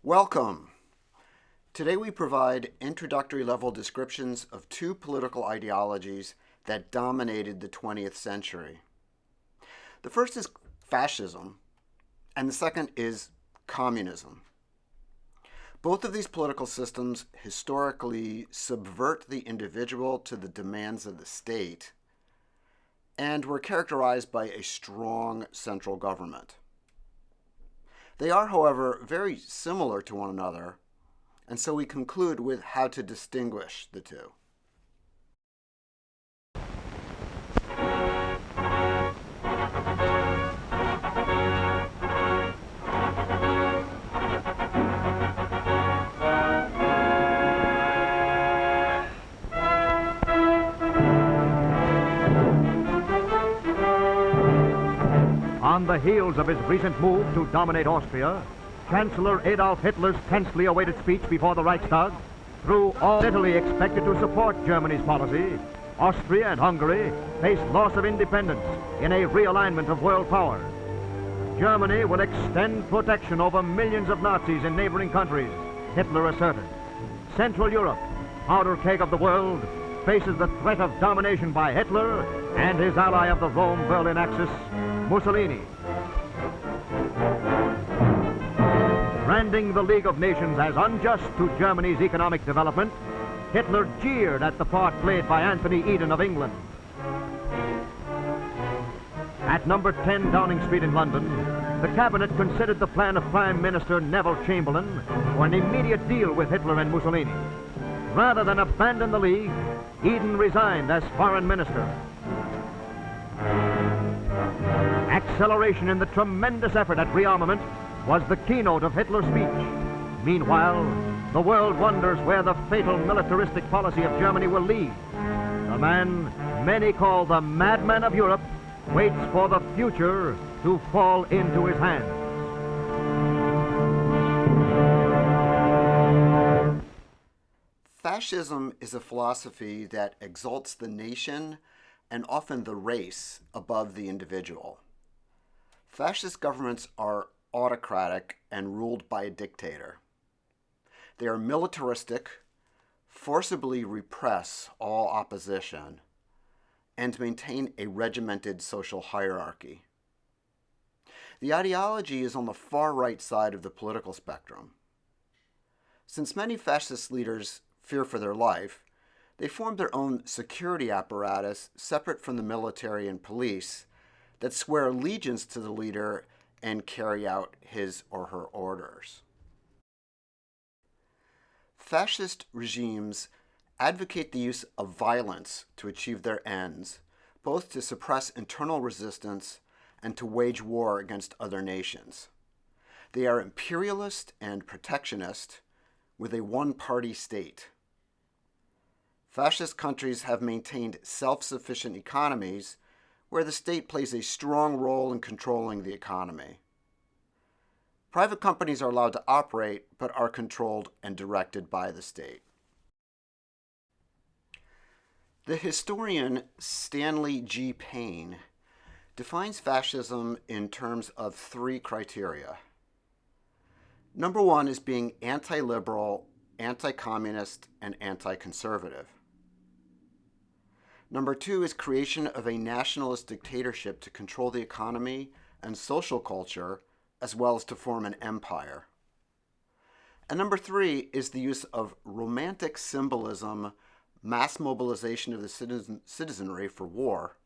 Welcome! Today we provide introductory level descriptions of two political ideologies that dominated the 20th century. The first is fascism, and the second is communism. Both of these political systems historically subvert the individual to the demands of the state and were characterized by a strong central government. They are, however, very similar to one another, and so we conclude with how to distinguish the two. On the heels of his recent move to dominate Austria, Chancellor Adolf Hitler's tensely awaited speech before the Reichstag threw all Italy expected to support Germany's policy. Austria and Hungary face loss of independence in a realignment of world power. Germany will extend protection over millions of Nazis in neighboring countries, Hitler asserted. Central Europe, powder keg of the world, faces the threat of domination by Hitler and his ally of the Rome-Berlin axis, Mussolini. Branding the League of Nations as unjust to Germany's economic development, Hitler jeered at the part played by Anthony Eden of England. At number 10 Downing Street in London, the cabinet considered the plan of Prime Minister Neville Chamberlain for an immediate deal with Hitler and Mussolini. Rather than abandon the League, Eden resigned as foreign minister. Acceleration in the tremendous effort at rearmament was the keynote of Hitler's speech. Meanwhile, the world wonders where the fatal militaristic policy of Germany will lead. The man many call the madman of Europe waits for the future to fall into his hands. Fascism is a philosophy that exalts the nation and often the race above the individual. Fascist governments are autocratic and ruled by a dictator. They are militaristic, forcibly repress all opposition, and maintain a regimented social hierarchy. The ideology is on the far right side of the political spectrum. Since many fascist leaders fear for their life, they formed their own security apparatus separate from the military and police that swear allegiance to the leader and carry out his or her orders. Fascist regimes advocate the use of violence to achieve their ends, both to suppress internal resistance and to wage war against other nations. They are imperialist and protectionist with a one-party state. Fascist countries have maintained self-sufficient economies where the state plays a strong role in controlling the economy. Private companies are allowed to operate, but are controlled and directed by the state. The historian Stanley G. Payne defines fascism in terms of three criteria. Number one is being anti-liberal, anti-communist, and anti-conservative. Number two is creation of a nationalist dictatorship to control the economy and social culture, as well as to form an empire. And number three is the use of romantic symbolism, mass mobilization of the citizenry for war,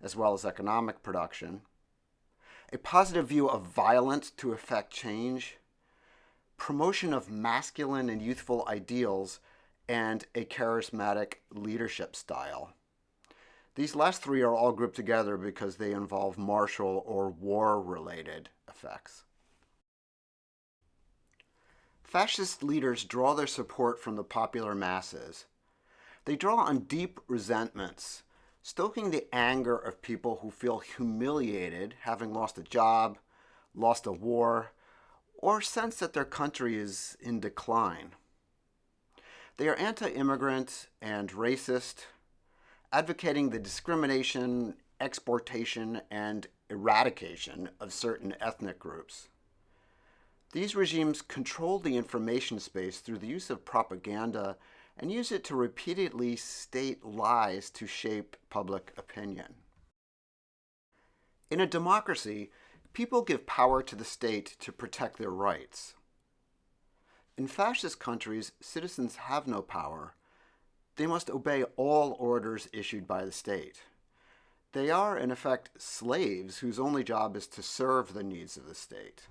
as well as economic production, a positive view of violence to effect change, promotion of masculine and youthful ideals, and a charismatic leadership style. These last three are all grouped together because they involve martial or war-related effects. Fascist leaders draw their support from the popular masses. They draw on deep resentments, stoking the anger of people who feel humiliated having lost a job, lost a war, or sense that their country is in decline. They are anti-immigrant and racist, advocating the discrimination, exportation, and eradication of certain ethnic groups. These regimes control the information space through the use of propaganda and use it to repeatedly state lies to shape public opinion. In a democracy, people give power to the state to protect their rights. In fascist countries, citizens have no power. They must obey all orders issued by the state. They are, in effect, slaves whose only job is to serve the needs of the state.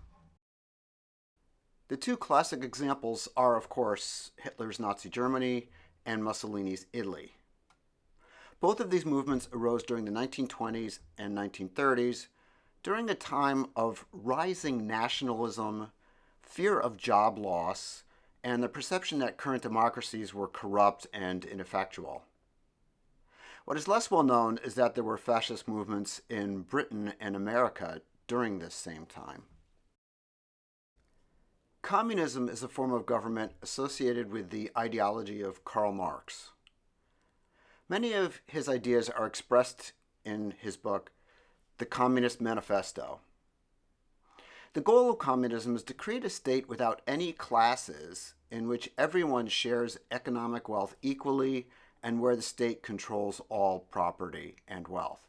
The two classic examples are, of course, Hitler's Nazi Germany and Mussolini's Italy. Both of these movements arose during the 1920s and 1930s, during a time of rising nationalism, fear of job loss, and the perception that current democracies were corrupt and ineffectual. What is less well known is that there were fascist movements in Britain and America during this same time. Communism is a form of government associated with the ideology of Karl Marx. Many of his ideas are expressed in his book, The Communist Manifesto. The goal of communism is to create a state without any classes in which everyone shares economic wealth equally and where the state controls all property and wealth.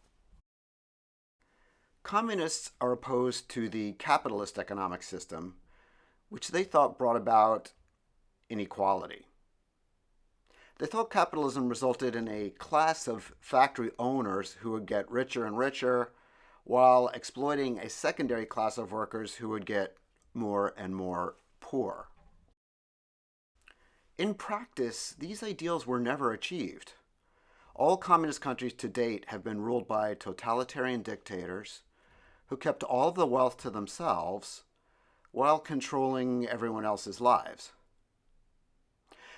Communists are opposed to the capitalist economic system, which they thought brought about inequality. They thought capitalism resulted in a class of factory owners who would get richer and richer, while exploiting a secondary class of workers who would get more and more poor. In practice, these ideals were never achieved. All communist countries to date have been ruled by totalitarian dictators who kept all of the wealth to themselves while controlling everyone else's lives.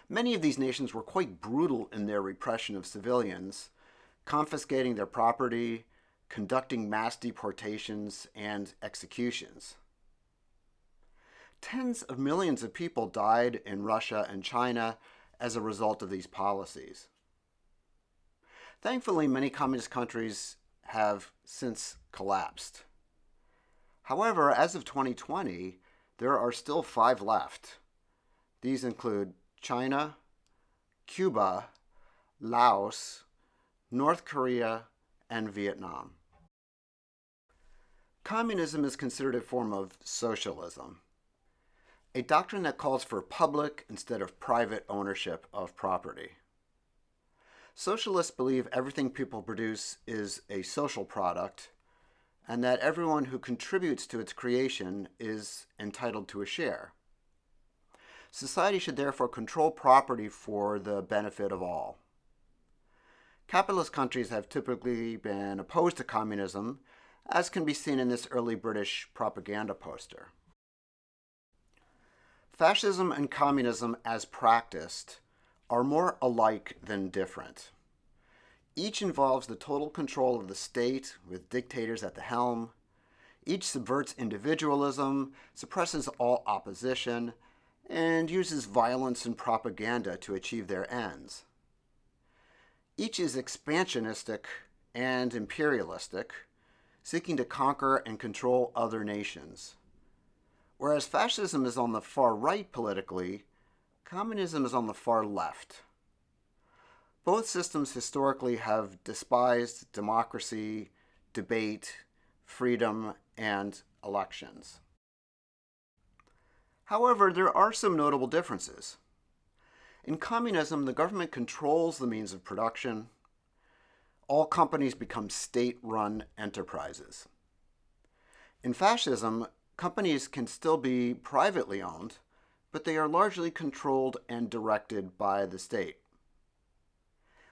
Many of these nations were quite brutal in their repression of civilians, confiscating their property, conducting mass deportations and executions. Tens of millions of people died in Russia and China as a result of these policies. Thankfully, many communist countries have since collapsed. However, as of 2020, there are still 5 left. These include China, Cuba, Laos, North Korea, and Vietnam. Communism is considered a form of socialism, a doctrine that calls for public instead of private ownership of property. Socialists believe everything people produce is a social product, and that everyone who contributes to its creation is entitled to a share. Society should therefore control property for the benefit of all. Capitalist countries have typically been opposed to communism, as can be seen in this early British propaganda poster. Fascism and communism, as practiced, are more alike than different. Each involves the total control of the state, with dictators at the helm. Each subverts individualism, suppresses all opposition, and uses violence and propaganda to achieve their ends. Each is expansionistic and imperialistic, seeking to conquer and control other nations. Whereas fascism is on the far right politically, communism is on the far left. Both systems historically have despised democracy, debate, freedom, and elections. However, there are some notable differences. In communism, the government controls the means of production. All companies become state-run enterprises. In fascism, companies can still be privately owned, but they are largely controlled and directed by the state.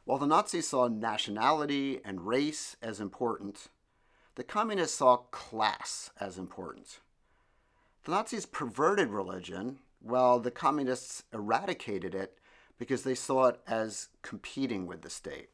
While the Nazis saw nationality and race as important, the communists saw class as important. The Nazis perverted religion, while the communists eradicated it because they saw it as competing with the state.